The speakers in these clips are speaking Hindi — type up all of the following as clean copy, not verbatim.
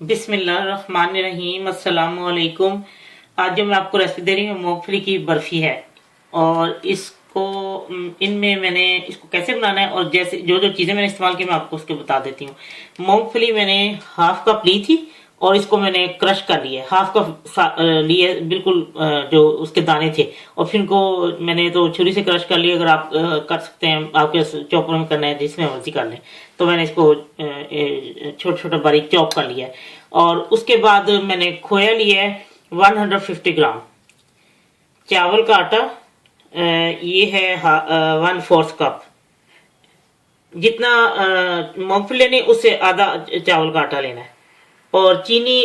बिस्मिल्लाहिर्रहमानिर्रहीम, अस्सलाम वालेकुम। आज जो मैं आपको रेसिपी दे रही हूँ मूंगफली की बर्फी है। और इसको इनमें मैंने इसको कैसे बनाना है और जैसे जो जो चीज़ें मैंने इस्तेमाल की मैं आपको उसके बता देती हूँ। मूंगफली मैंने हाफ कप ली थी और इसको मैंने क्रश कर लिया, हाफ कप लिए बिल्कुल, जो उसके दाने थे। और फिर इनको मैंने तो छुरी से क्रश कर लिया। अगर आप कर सकते हैं, आपके चॉपर में करना है जिसमें मर्जी कर लें। तो मैंने इसको छोटा छोटा बारीक चॉप कर लिया है। और उसके बाद मैंने खोया लिया है 150 ग्राम। चावल का आटा ये है 1/4 कप। जितना मूंगफली लेनी उससे आधा चावल का आटा लेना है। और चीनी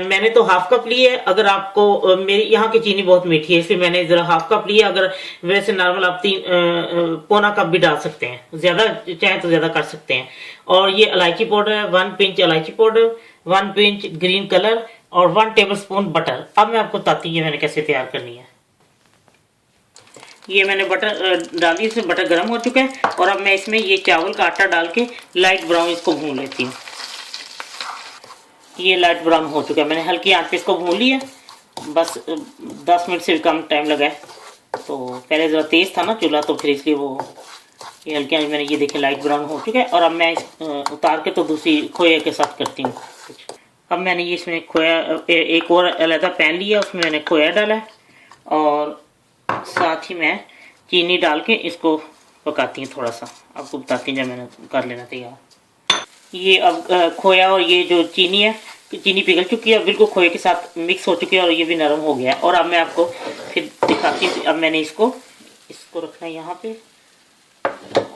मैंने तो हाफ कप ली है। अगर आपको मेरी यहाँ की चीनी बहुत मीठी है इसलिए मैंने जरा हाफ कप लिया। अगर वैसे नॉर्मल आप पौना कप भी डाल सकते हैं, ज्यादा चाहे तो ज्यादा कर सकते हैं। और ये इलायची पाउडर है, 1 पिंच इलायची पाउडर, 1 पिंच ग्रीन कलर और 1 टेबलस्पून बटर। अब मैं आपको बताती हूँ मैंने कैसे तैयार करनी है। ये मैंने बटर डाल दी, इसमें बटर गर्म हो चुका है। और अब मैं इसमें ये चावल का आटा डाल के लाइट ब्राउन इसको भून लेती हूँ। ये लाइट ब्राउन हो चुका है, मैंने हल्की आंच पे इसको भून लिया। बस 10 मिनट से भी कम टाइम लगा है। तो पहले ज़रा तेज़ था ना चूल्हा, तो फिर इसलिए वो ये हल्की आंच मैंने ये देखे लाइट ब्राउन हो चुका है। और अब मैं उतार के तो दूसरी खोया के साथ करती हूँ। अब मैंने ये इसमें खोया एक और अलग पैन लिया, उसमें मैंने खोया डाला है और साथ ही मैं चीनी डाल के इसको पकाती हूँ। थोड़ा सा आपको बताती हूँ जब मैंने कर लेना तैयार। ये अब खोया और ये जो चीनी है, चीनी पिघल चुकी है, बिल्कुल खोए के साथ मिक्स हो चुकी है और ये भी नरम हो गया है। और अब मैं आपको फिर दिखाती हूँ। अब मैंने इसको रखना है यहाँ पे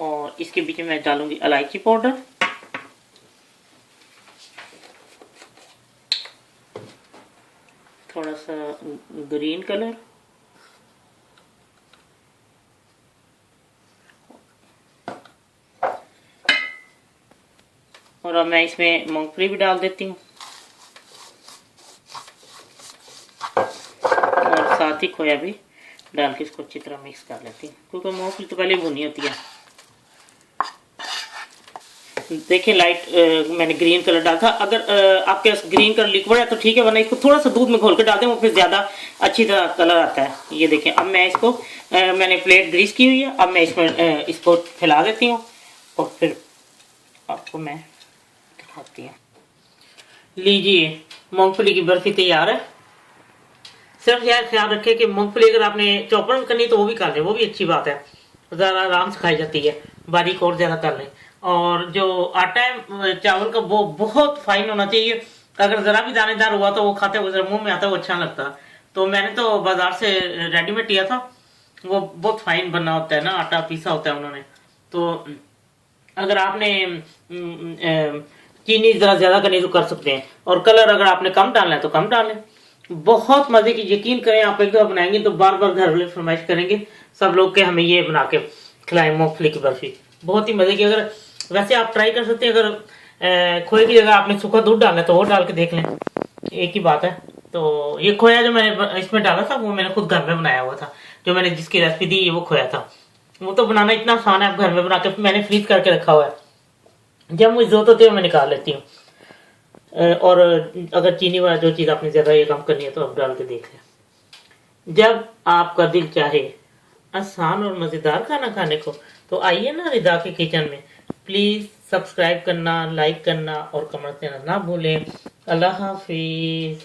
और इसके बीच में मैं डालूंगी इलायची पाउडर, थोड़ा सा ग्रीन कलर और अब मैं इसमें मूंगफली भी डाल देती हूँ और साथ ही खोया भी डाल के इसको अच्छी तरह मिक्स कर लेती हूँ, क्योंकि मूंगफली तो पहले भुनी होती है। देखिए लाइट मैंने ग्रीन कलर डाला था। अगर आपके पास ग्रीन कलर लिक्विड है तो ठीक है, वरना इसको थोड़ा सा दूध में घोल कर डालते हैं, वो फिर ज़्यादा अच्छी तरह कलर आता है। ये देखें, अब मैं इसको मैंने प्लेट ग्रीस की हुई है। अब मैं इसमें इसको फैला देती हूँ और फिर आपको मैं दिखाती हूँ। लीजिए, मूंगफली की बर्फी तैयार है। सिर्फ यार ख्याल रखें कि मूंगफली अगर आपने चॉपर में करनी तो वो भी कर लें, वो भी अच्छी बात है, ज़रा आराम से खाई जाती है। बारीक और ज़्यादा कर लें। और जो आटा है चावल का वो बहुत फाइन होना चाहिए। अगर ज़रा भी दानेदार हुआ तो वो खाते हुए मुंह में आता है, वो अच्छा लगता। तो मैंने तो बाजार से रेडीमेड लिया था, वो बहुत फाइन बना होता है ना, आटा पीसा होता है उन्होंने। तो अगर आपने चीनी ज़रा ज़्यादा करनी तो कर सकते हैं। और कलर अगर आपने कम डालना है तो कम डालें। बहुत मजे की, यकीन करें आप एक बार बनाएंगे तो बार बार घर वाले फरमाइश करेंगे सब लोग के हमें ये बना के खिलाएं मूंगफली की बर्फी। बहुत ही मजे की। अगर वैसे आप ट्राई कर सकते हैं, अगर खोए की जगह आपने सूखा दूध डालना है तो वो डाल के देख लें, एक ही बात है। तो ये खोया जो मैंने इसमें डाला था वो मैंने खुद घर में बनाया हुआ था। जो मैंने जिसकी रेसिपी दी वो खोया था। वो तो बनाना इतना आसान है, आप घर में बना के मैंने फ्रीज करके रखा हुआ है, जब मुझे जरूरत होती है मैं निकाल लेती हूँ। और अगर चीनी वाला जो चीज़ आपने ज़्यादा ये कम करनी है तो आप डाल के देख लें। जब आपका दिल चाहे आसान और मज़ेदार खाना खाने को तो आइए ना रिदा के किचन में। प्लीज़ सब्सक्राइब करना, लाइक करना और कमेंट देना ना भूलें। अल्लाह हाफिज़।